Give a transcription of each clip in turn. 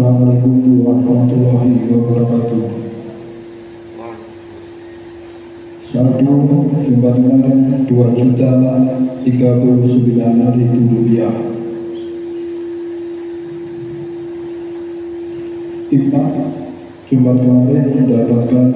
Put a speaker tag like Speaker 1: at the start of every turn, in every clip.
Speaker 1: Assalamualaikum warahmatullahi wabarakatuh. Saldo jumlah kemarin 2.039.000 rupiah. Hikmah jumlah kemarin mendapatkan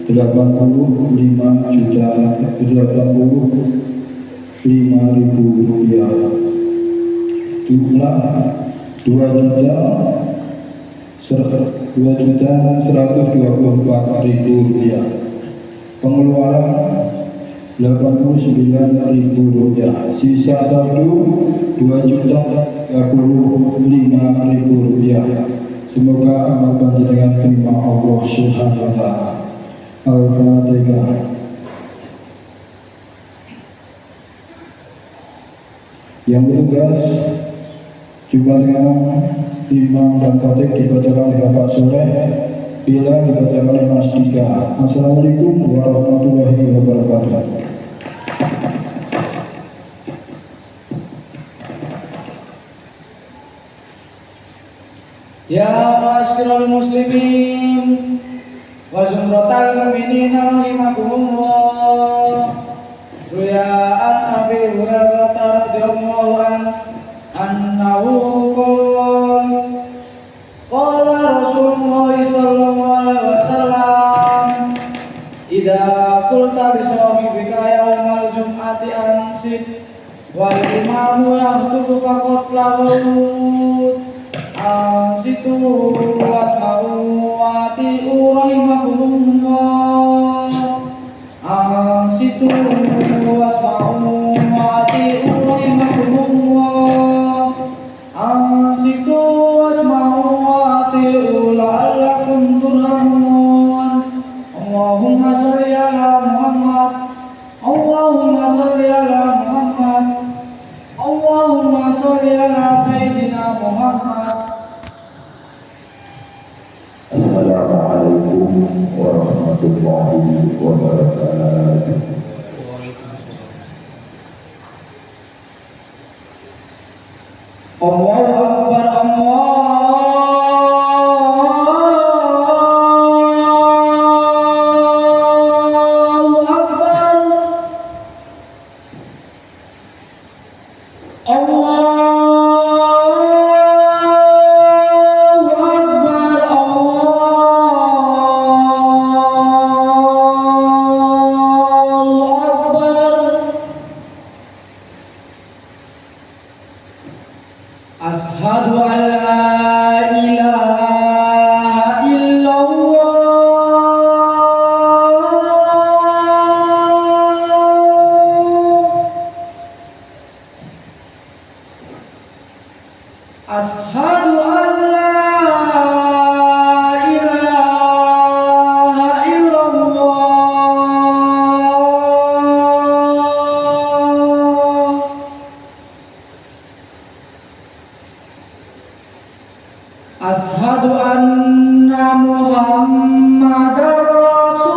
Speaker 1: 85.000 rupiah. Jumlah 2.124.000 rupiah. Pengeluaran 89.000 rupiah. Sisa saldo 2.035.000 rupiah. Semoga amal panjenengan terima Allah Subhanahu wa taala. Al-Fatihah. Yang bertugas jumlahnya imam dan khatib dibacakan oleh Bapak Soleh, bila dibacakan oleh Mas Dika. Assalamualaikum warahmatullahi wabarakatuh.
Speaker 2: Ya ma'asyiral muslimin wa zumratal mu'minina rahimakumullah. Ruya an Abi Hurairah radhiyallahu anhu qala Rasulullah sallallahu alaihi wasallam idza qulta bi sawmika yaumal jum'ati ansit wal imamu yahtubu faqad laghut ansitu wasma'u wa ati'u rahimakumullah ansitu wasma'u wa ati'u rahimakumullah ansitu wasma'u wa ati'u la'allakum turhamun. Allahumma shalli ala Muhammad, Allahumma shalli ala Muhammad, Allahumma shalli ala Sayyidina Muhammad.
Speaker 3: Assalamualaikum warahmatullahi wabarakatuh.
Speaker 2: Allahu Akbar, Allahu Akbar, Ashhadu an la ilaha illallah. Ashhadu an la ilaha illallah. Ashhadu anna Muhammadar Rasulullah.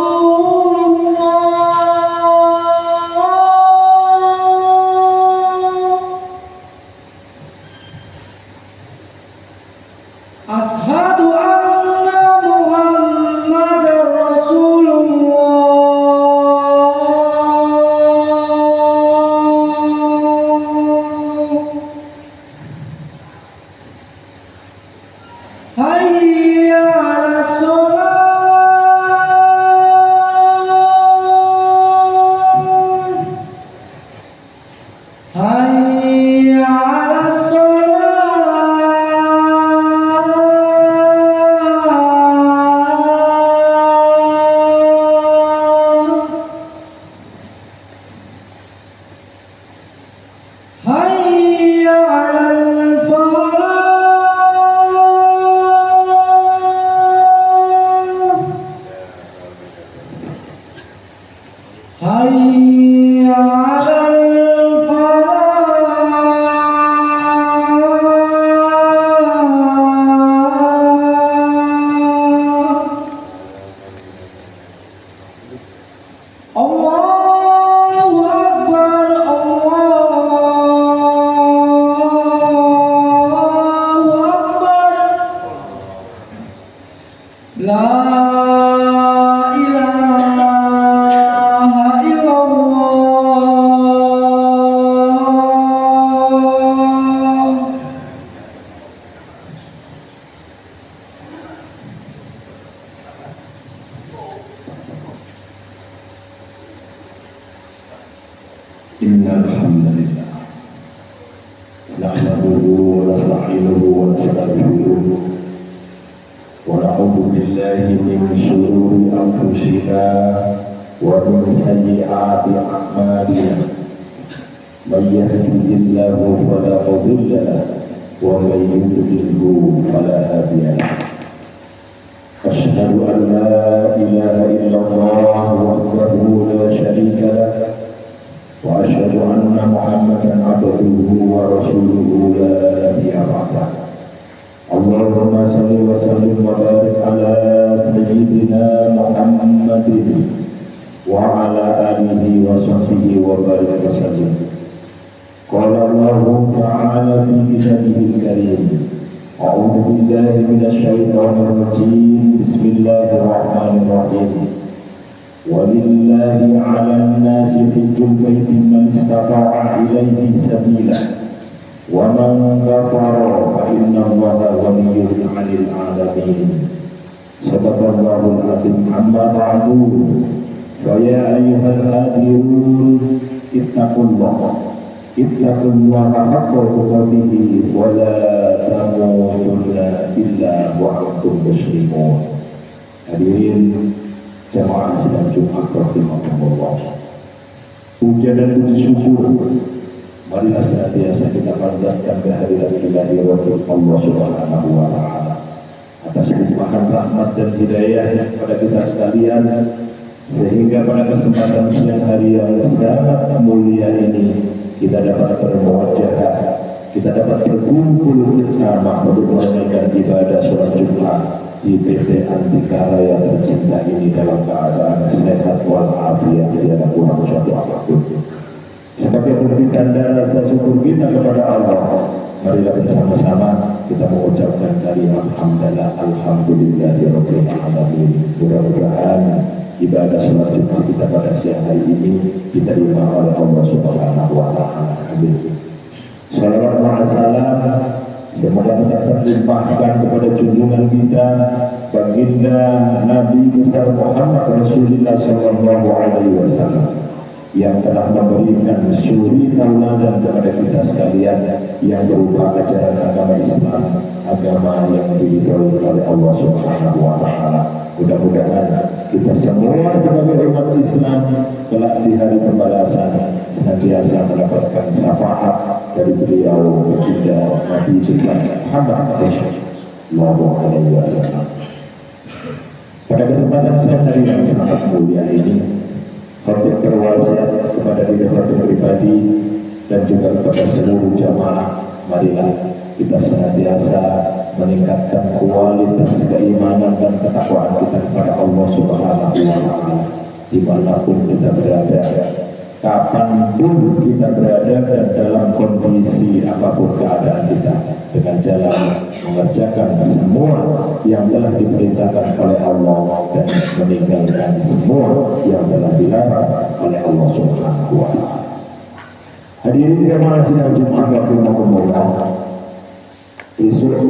Speaker 2: Ashhadu anna Muhammadar Rasulullah. Hayya 'alas shalah, hayya 'alas shalah, hayya 'alal falah. Hayya 'alal falah. Allahu Akbar, Allahu Akbar.
Speaker 3: إن الحمد لله نحمده ونستعينه ونستغفره ونعوذ بالله من شرور أنفسنا ومن سيئات أعمالنا من يهده الله فلا مضل له ومن يضلله فلا هادي له أشهد أن لا إله إلا الله وحده لا شريك له وأشهد أن محمدا عبده ورسوله لا نبي بعده اللهم صل وسلم وبارك على سيدنا محمد وعلى آله وصحبه وبارك وسلم قال الله تعالى في كتابه الكريم أعوذ بالله من الشيطان الرجيم بسم الله الرحمن الرحيم ولله على الناس حج البيت من استطاع إليه سبيلا ومن كفر فإن الله غني عن العالمين صدق الله العظيم أما بعد فيا أيها الهاديون اتقوا الله حق تقاته ولا تموتن إلا وأنتم مسلمون. Hadirin jamaah sidang Jumat rahimahumullah. Puja dan puji syukur marilah senantiasa kita panjatkan kehadirat ilahi Rasul Allah Subhanahu wa taala atas limpahan rahmat dan hidayah kepada kita sekalian, sehingga pada kesempatan siang hari yang sangat mulia ini kita dapat bermuajah, kita dapat berkumpul bersama untuk menunaikan ibadah sholat Jumat di PT Antika Raya tercinta ini dalam keadaan sehat walafiat, tiada kurang suatu apapun. Sebagai bukti tanda rasa syukur kita kepada Allah, marilah bersama-sama kita mengucapkan kalimat hamdalah alhamdulillahirabbil alamin. Mudah-mudahan ibadah sholat Jumat kita pada siang hari ini diterima oleh Allah Subhanahu wa taala. Amin. Salawat wa salam semoga kita terlimpahkan kepada junjungan kita baginda Nabi besar Muhammad Rasulullah sallallahu alaihi wasallam yang telah memberikan suri tauladan kepada kita sekalian yang berupa ajaran agama Islam, agama yang diridhoi oleh Allah Subhanahu wa taala. Mudah-mudahan kita semua sebagai umat Islam kelak di hari pembalasan senantiasa mendapatkan syafaat dari beliau baginda Nabi besar Muhammad sallallahu alaihi wasallam. Pada kesempatan siang hari yang sangat mulia ini, khatib berwasiat kepada diri khatib pribadi dan juga kepada seluruh jamaah, marilah kita senantiasa meningkatkan kualitas keimanan dan ketakwaan kita kepada Allah Subhanahu wa taala dimanapun kita berada, kapanpun kita berada dan dalam kondisi apapun keadaan kita, dengan jalan mengerjakan semua yang telah diperintahkan oleh Allah dan meninggalkan semua yang telah dilarang oleh Allah Subhanahu wa taala. Hadirin jemaah sidang Jumat rahimahumullah, besok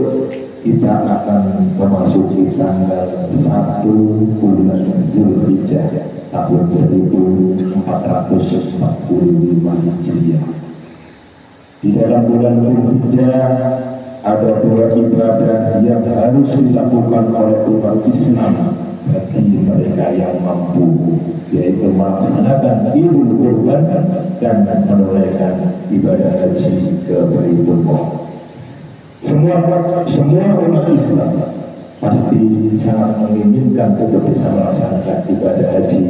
Speaker 3: kita akan memasuki tanggal 1 bulan Zulhijjah tahun 1445 Hijriah. Di dalam bulan Zulhijjah ada dua ibadah yang harus dilakukan oleh umat Islam bagi mereka yang mampu, yaitu melaksanakan Idul Kurban dan menunaikan ibadah haji ke Baitullah. Semua umat Islam pasti sangat menginginkan untuk bisa melaksanakan ibadah haji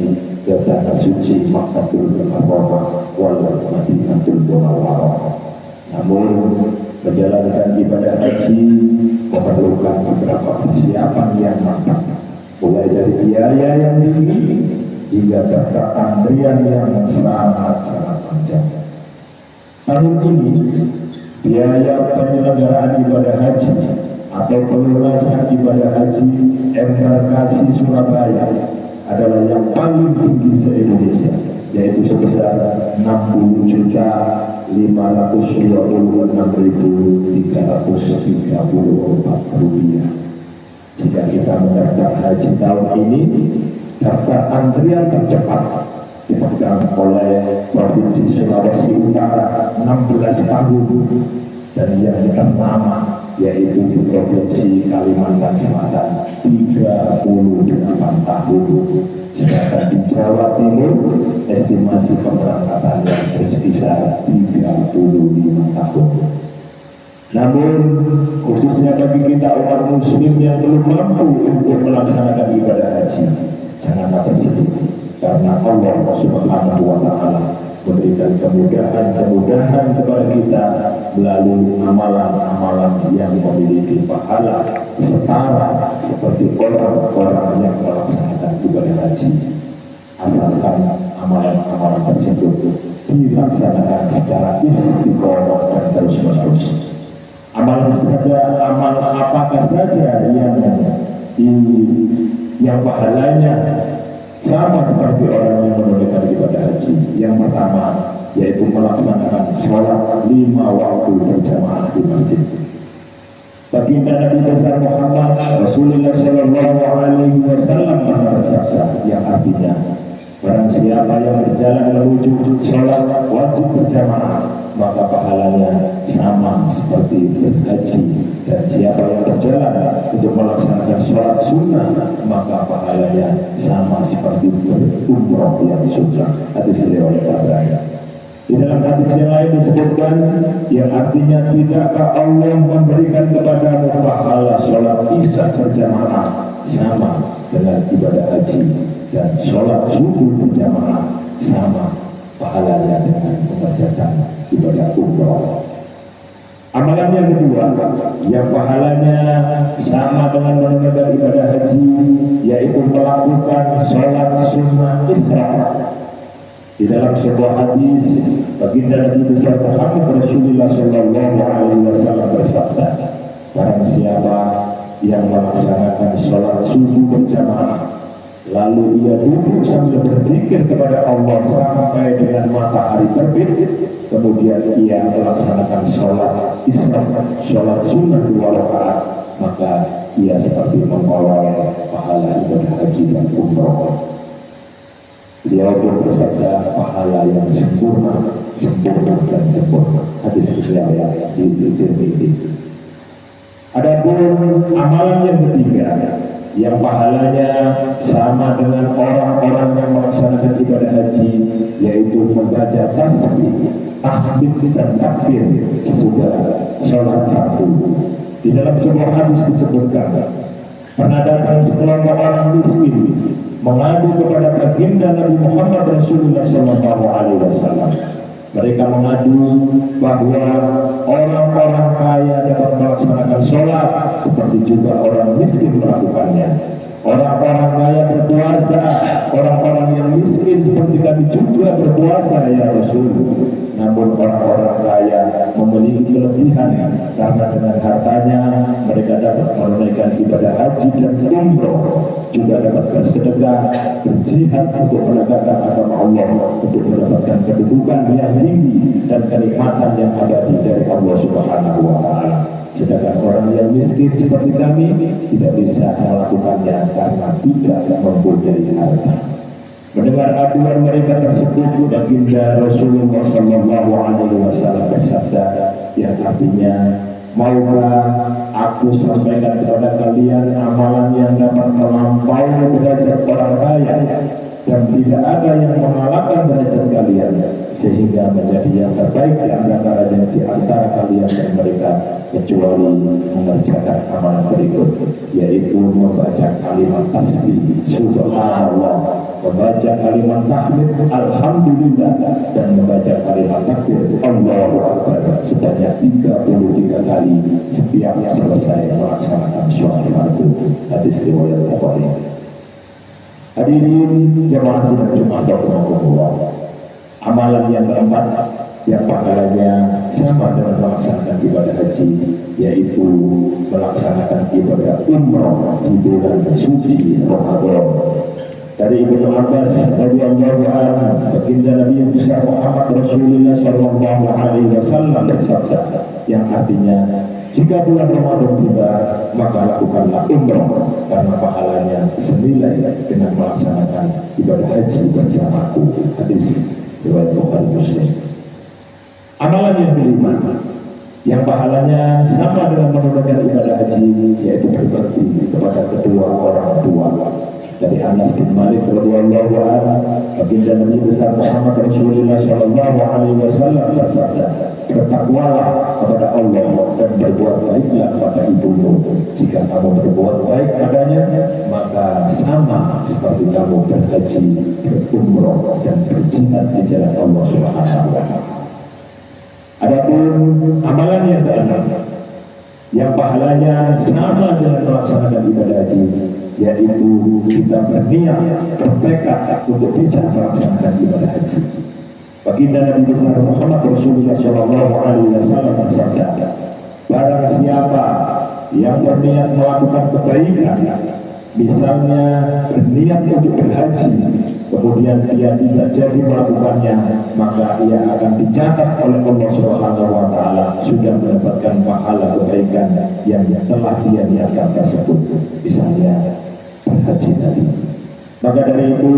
Speaker 3: ke tanah suci Makkatul Mukarramah wal Madinatul Munawwarah. Namun menjalankan ibadah haji memerlukan beberapa persiapan yang matang, mulai dari biaya yang tinggi hingga serta antrian yang sangat panjang. Tahun ini biaya penyelenggaraan ibadah haji atau pelunasan ibadah haji embarkasi Surabaya adalah yang paling tinggi se-Indonesia, yaitu sebesar 60.526.334 rupiah. Jika kita mendaftar haji tahun ini, daftar antrian tercepat dipegang oleh Provinsi Sulawesi Utara 16 tahun, dan yang ternama yaitu di Provinsi Kalimantan Selatan 38 tahun. Sedangkan di Jawa Timur estimasi pemberangkatannya berkisar 35 tahun. Namun khususnya bagi kita umat muslim yang belum mampu untuk melaksanakan ibadah haji, janganlah bersedih, karena Allah Subhanahu wa Ta'ala memberikan kemudahan kepada kita melalui amalan-amalan yang memiliki pahala setara seperti orang-orang yang melaksanakan ibadah haji, asalkan amalan-amalan tersebut dilaksanakan secara istiqomah dan terus-menerus. Amal apakah saja yang pahalanya sama seperti orang yang menunaikan ibadah haji? Yang pertama yaitu melaksanakan sholat 5 waktu berjamaah di masjid. Baginda Nabi besar Muhammad Rasulullah Shallallahu Alaihi Wasallam pernah bersabda yang artinya, barang siapa yang berjalan menuju sholat wajib berjamaah, maka pahalanya sama seperti berhaji. Dan siapa yang berjalan untuk melaksanakan sholat sunnah, maka pahalanya sama seperti berumrah yang sunnah. Hadis riwayat Tabrani. Di dalam hadis yang lain disebutkan, yang artinya, tidakkah Allah memberikan kepadamu pahala sholat isya berjamaah sama dengan ibadah haji, dan sholat subuh berjamaah sama pahalanya dengan mengerjakan ibadah umrah. Amalan yang kedua yang pahalanya sama dengan menunaikan ibadah haji, yaitu melakukan sholat sunnah isra. Di dalam sebuah hadis, baginda Nabi besar Muhammad Rasulullah Shallallahu Alaihi Wasallam bersabda, barang siapa yang melaksanakan sholat subuh berjamaah, lalu ia duduk sambil berzikir kepada Allah sampai dengan matahari terbit, kemudian ia melaksanakan sholat isra, sholat sunnah 2 rakaat, maka ia seperti memperoleh pahala ibadah haji dan umrah. Beliau pun bersabda, pahala yang sempurna dan sempurna. Hadis riwayat Tirmidzi. Adapun amalan yang ketiga yang pahalanya sama dengan orang-orang yang melaksanakan ibadah haji, yaitu membaca tasbih, tahmid dan takbir sesudah sholat fardu. Di dalam sebuah hadis disebutkan, pernah datang sekelompok orang miskin mengadu kepada baginda Nabi Muhammad Rasulullah Shallallahu Alaihi Wasallam. Mereka mengadu bahwa orang-orang kaya dapat melaksanakan sholat seperti juga orang miskin melakukannya. Orang-orang kaya berpuasa, orang-orang yang miskin seperti kami juga berpuasa ya Rasul. Namun orang-orang kaya memiliki kelebihan karena dengan hartanya mereka dapat menunaikan ibadah haji dan umroh, juga dapat bersedekah, berjihad untuk menegakkan agama Allah, untuk mendapatkan kedudukan yang tinggi dan kenikmatan yang abadi dari Allah Subhanahu wa Ta'ala. Sedangkan orang yang miskin seperti kami tidak bisa melakukannya karena tidak mempunyai harta. Mendengar aduan mereka tersebut, baginda Rasulullah Shallallahu Alaihi Wasallam bersabda yang artinya, maukah aku sampaikan kepada kalian amalan yang dapat melampaui derajat orang kaya dan tidak ada yang mengalahkan derajat kalian, sehingga menjadi yang terbaik di antara kalian dan mereka, kecuali mengerjakan amalan berikut, yaitu membaca kalimat tasbih subhanallah, membaca kalimat tahmid alhamdulillah, dan membaca kalimat takbir Allahu Akbar sebanyak 33 kali setiap selesai melaksanakan sholat fardu. Hadis riwayat Bukhari. Hadirin jemaah sidang Jumat rahimakumullah. Amalan yang keempat yang pahalanya sama dengan melaksanakan ibadah haji, yaitu melaksanakan ibadah umrah di bulan suci Ramadan. Dari Ibnu Abbas radhiyallahu anhu, baginda Nabi besar Muhammad Rasulullah Shallallahu Alaihi Wasallam bersabda yang artinya, jika bulan Ramadan tiba, maka lakukanlah umrah karena pahalanya senilai dengan melaksanakan ibadah haji bersamaku. muslim. Amalan yang kelima, yang pahalanya sama dengan menunaikan ibadah haji, yaitu berbakti kepada kedua orang tua. Dari Anas bin Malik radhiyallahu anhu, baginda Nabi besar Muhammad Rasulullah sallallahu alaihi wasallam bersabda, "Bertakwalah kepada Allah dan berbuat baiklah kepada ibumu. Jika kamu berbuat baik padanya, maka sama seperti kamu berhaji, berumrah dan berjihad di jalan Allah Subhanahu wa taala." Adapun amalan yang keenam, yang pahalanya sama dengan melaksanakan ibadah haji, yaitu kita berniat, bertekad untuk bisa melaksanakan ibadah haji. Baginda Nabi besar Muhammad Rasulullah Shallallahu Alaihi Wasallam bersabda, barang siapa yang berniat melakukan kebaikan, misalnya berniat untuk berhaji, kemudian dia tidak jadi melakukannya, maka ia akan dicatat oleh Allah Subhanahu wa taala sudah mendapatkan pahala kebaikan yang telah dia niatkan tersebut, misalnya berhaji tadi. Maka dari itu,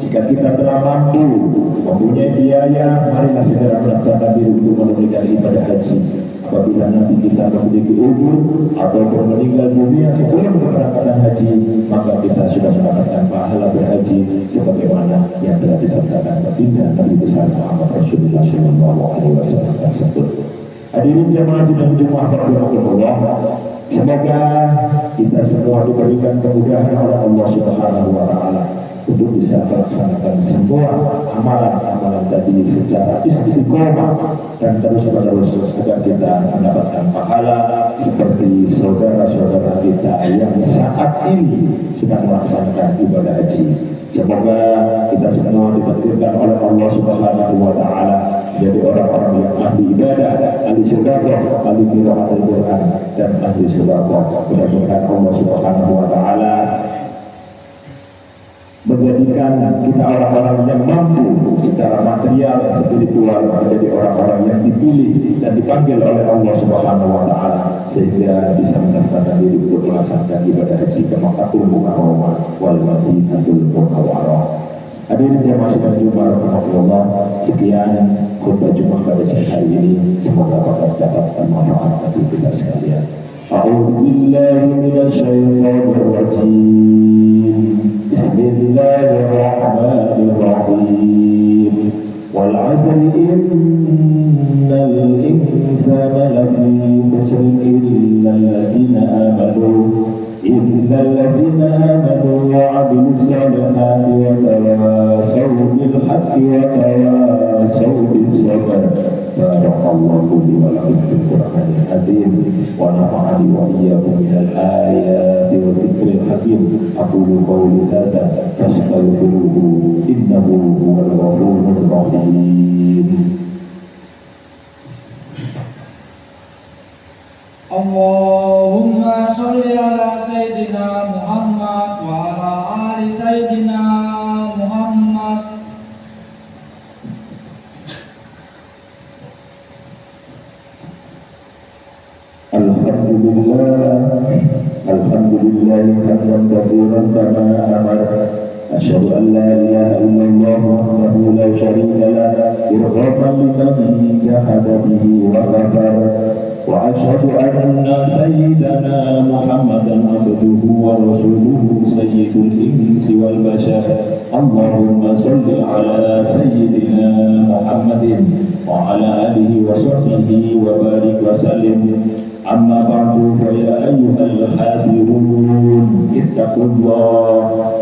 Speaker 3: jika kita telah mampu mempunyai biaya, marilah segera mendaftarkan diri untuk menunaikan ibadah haji. Apabila nanti kita memiliki umur ataupun meninggal dunia sebelum keberangkatan haji, maka kita sudah mendapatkan pahala berhaji sebagaimana yang telah disabdakan baginda Nabi besar Muhammad Rasulullah Shallallahu Alaihi Wasallam tersebut. Hadirin jemaah sidang Jumat berdoa, semoga kita semua diberikan kemudahan oleh Allah Subhanahu wa taala untuk bisa melaksanakan semua amalan-amalan tadi secara istiqomah dan terus-menerus agar kita mendapatkan pahala seperti saudara-saudara kita yang saat ini sedang melaksanakan ibadah haji. Semoga kita semua ditakdirkan oleh Allah Subhanahu wa taala jadi orang-orang yang ahli ibadah, ahli sedekah, ahli qiraatul Quran dan ahli sedekah. Mudah-mudahan Allah Subhanahu wa taala menjadikan kita orang-orang yang mampu secara material, spiritual, menjadi orang-orang yang dipilih dan dipanggil oleh Allah Subhanahu wa taala sehingga bisa mendaftarkan diri untuk melaksanakan ibadah haji ke Makkahul Mukarramah wal Madinatul Munawwarah. Hadirin jemaah sidang Jumat rahimahullah, sekian khutbah Jumat pada siang hari ini, semoga dapat bermanfaat bagi kita sekalian. A'udzu billahi minasy syaithanir rajim. Bismillahirrahmanirrahim. Wal 'asri innal insana lafi khusr illa alladziina amanu wa 'amilus salihati wa tawasaw bil haqqi wa tawasaw bis sabr. Barakallahu li wa lakum fil Qur'anil azim wa nafa'ani wa iyyakum minal ayati wa dzikril hakim. Aqulu qawli hadza fastaghfiruhu innahu huwal ghafurur rahim.
Speaker 2: Allahumma sholli ala Sayyidina Muhammad wa ala ali Sayyidina Muhammad.
Speaker 3: Alhamdulillah hamdan katsiran kama amara. Asyhadu an la ilaha illallah wahdahu la syarika lah irghafan liman jahada bihi wa kafara. Wa asyhadu anna sayyidana Muhammadan abduhu wa rasuluhu sayyidul insi wal bashar. Allahumma sholli ala sayyidina Muhammadin wa ala alihi wa sahbihi wa barik wa sallim. Amma ba'du, fa ya ayyuhal hadirun ittaqullaha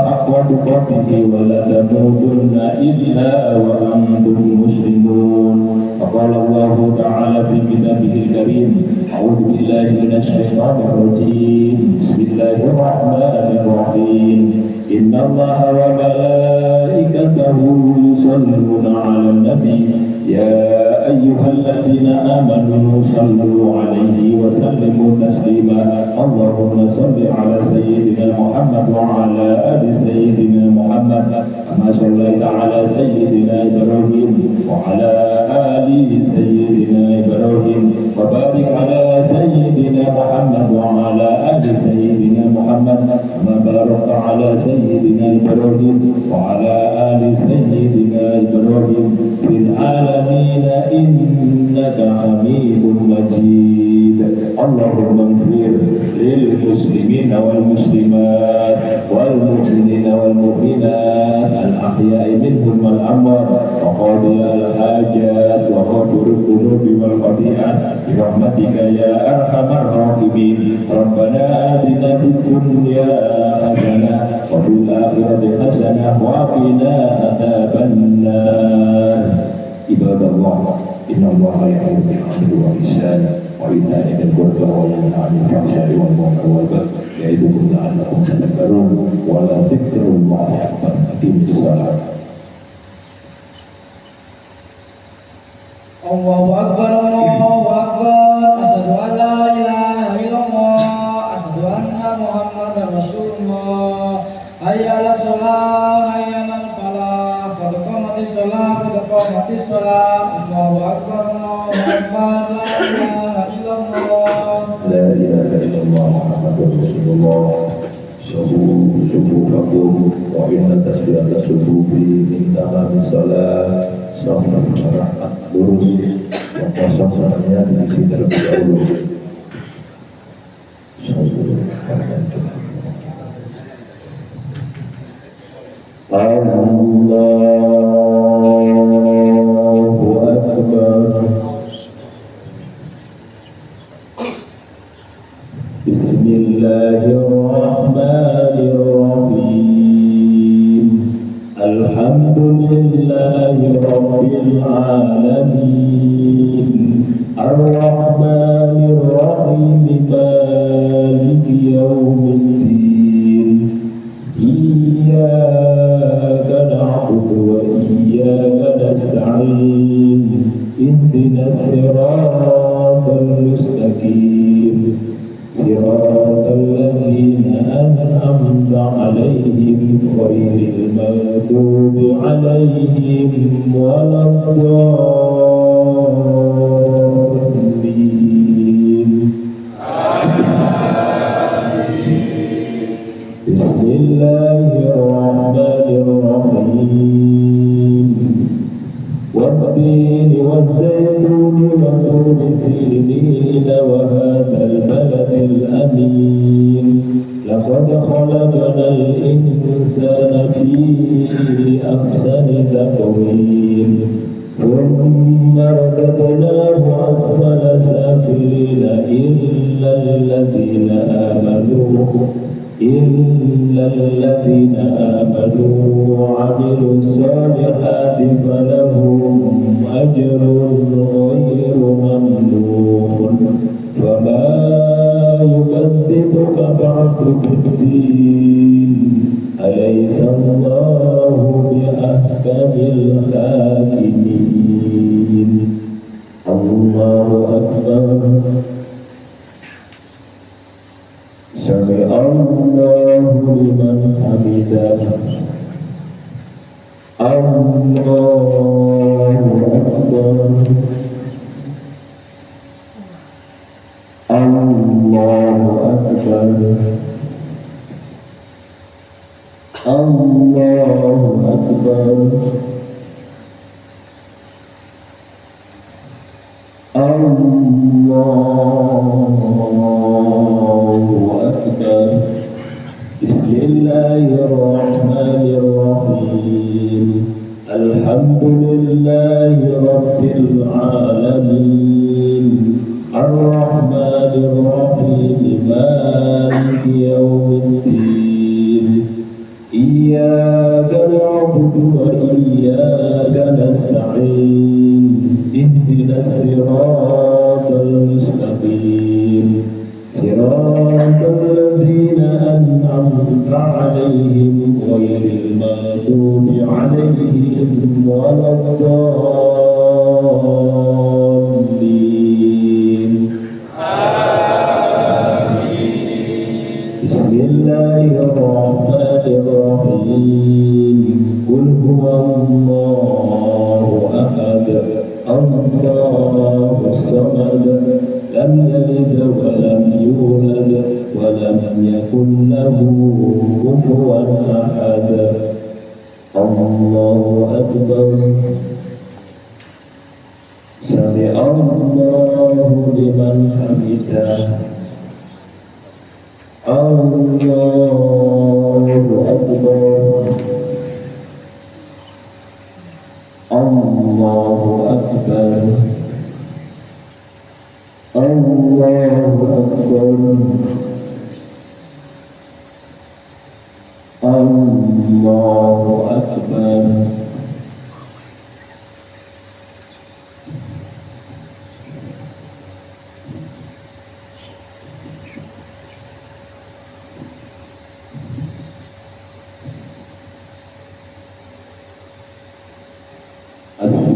Speaker 3: haqqa tuqatih wa la tamutunna illa wa antum muslimun. Faqala Allah ta'ala fi kitabihil karim, a'udzu billahi minasy syaithanir rajim. Bismillahirrahmanirrahim. Inna Allaha wa malaikatahu yusholluna 'alan nabi. يا أيها الذين آمنوا صلوا عليه وسلموا تسليما. اللهم صل على سيدنا محمد وعلى آل سيدنا محمد كما صليت على سيدنا إبراهيم وعلى آل سيدنا إبراهيم وبارك على سيدنا محمد وعلى آل سيدنا محمد كما باركت على سيدنا إبراهيم وعلى آل سيدنا إبراهيم إبراهيم في العالمين إنك حميد مجيد اللهم اغفر للمسلمين والمسلمات والمؤمنين والمؤمنات الأحياء منهم والأموات وقاضي الحاجات وغافر الذنوب والخطيئات برحمتك يا أرحم الراحمين ربنا آتنا في الدنيا حسنة وفي الآخرة حسنة وقنا عذاب النار عباد الله إن الله يأمر بالعدل والإحسان وإيتاء ذي القربى وينهى عن الفحشاء والمنكر والبغي يعظكم لعلكم تذكرون ولذكر الله أكبر أقيموا الصلاة
Speaker 2: Allahu Akbar, Allahu Akbar. Asyhadu an la ilaha illallah, asyhadu anna Muhammadar Rasulullah. Hayya 'alas shalah, hayya 'alal falah. Qad qamatis shalah, qad qamatis shalah. Allahu Akbar, Allahu Akbar. La ilaha illallah.
Speaker 3: لا إله إلا الله محمد رسول الله صفوفكم وإن تسبيح الصفوف من تمام الصلاة selamat rahmat lurus yang kosong semuanya diisi terlebih dahulu. Allahu Akbar. Bismillahirrahmanirrahim. Alhamdulillahi Rabbil Alamin Ar-Rahmanir Rahim Maliki Yawmiddin Iyyaka na'budu wa iyyaka nasta'in Ihdinas siratal mustaqim Siratal ladzina an'amta 'alaihim ghairil maghdubi 'alaihim waladdallin. Bismillahirrahmanirrahim. Wat-tini waz-zaytuni wa turi sinin wa hadzal baladil amin. Laqad khalaqnal insana fi ahsani taqwim. Thumma radadnahu asfala safilina illa alladhina amanu wa 'amilus solihati falahum ajrun ghairu mamnun. Fama yukadzibuka ba'du biddin alaysa Allahu biahkamil hakimin. Allahu Akbar. Sami Allahu liman hamidah. Allahu Akbar. Allahu Akbar. Allahu Akbar. Allahu Akbar. Bismillahirrahmanirrahim. Alhamdulillahi Rabbil Alamin Ar-Rahmanir Rahim Maliki Yawmiddin Iyyaka na'budu wa iyyaka nasta'in Ihdinas siratal mustaqim Siratal ladzina an'amta 'alaihim ghairil maghdubi 'alaihim waladdallin. Bismillahirrahmanirrahim. Qul huwallahu ahad. Allahus samad. Lam yalid wa lam yulad wa lam yakul lahu kufuwan ahad. الله أكبر سمع الله لمن حمده الله أكبر الله أكبر الله أكبر الله أكبر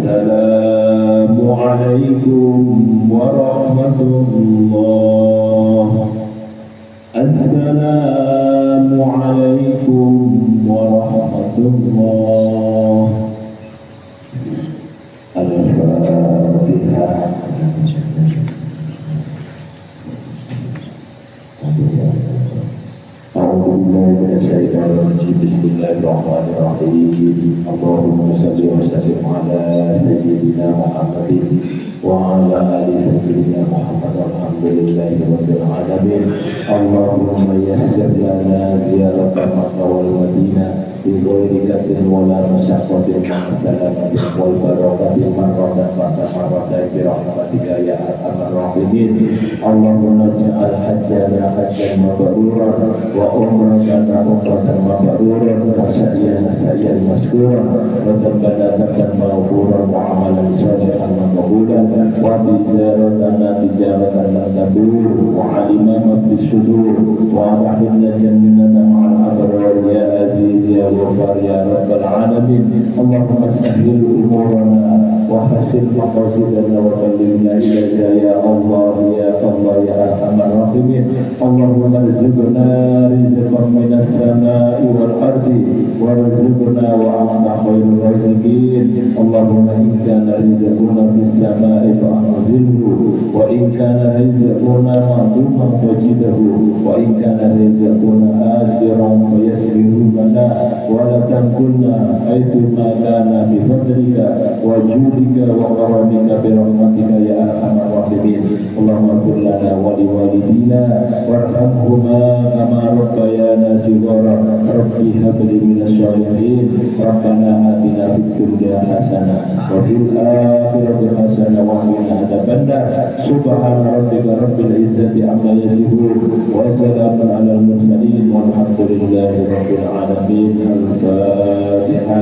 Speaker 3: السلام عليكم ورحمة الله السلام عليكم ورحمة الله الفاتحة أعوذ بالله من الشيطان الرجيم بسم الله الرحمن الرحيم اللهم صل وسلم على سيدنا محمد وعلى آل سيدنا محمد الحمد لله رب العالمين اللهم يسر لنا زيارة مكة والمدينة بغير كد ولا مشقة مع السلامة والبركة مرة بعد مرة برحمتك يا أرحم الراحمين اللهم اجعل حجنا حجا مبرورا وعمرتنا عمرة مبرورا وسعينا سعيا مشكورا وذنبنا ذنبا مغفورا وعملا صالحا مقبولا وتجارتنا تجارة لا تبور وعلما ما في الصدور وأدخلنا جنة مع الأبرار يا عزيز يا غفار يا رب العالمين اللهم سهل أمورنا وحسن مقاصدنا وبلغنا إليك يا الله يا الله يا أرحم الراحمين اللهم ارزقنا رزقا من السماء والأرض وارزقنا وأنت خير الرازقين اللهم إن كان رزقنا في السماء فأنزله وإن كان رزقنا معدوما فجده وإن كان رزقنا آسرا فيسره لنا ولا تنكلنا حيث ما كان بفضلك وجودك وكرمك برحمتك يا أرحم الراحمين اللهم اغفر لنا ولوالدينا وارحمهما كما ربيانا صغارا ربي هب لي من الصالحين ربنا آتنا في الدنيا حسنة وفي الآخرة حسنة وقنا عذاب النار سبحان ربك رب العزة عما يصفون وسلام على المرسلين والحمد لله رب العالمين الفاتحة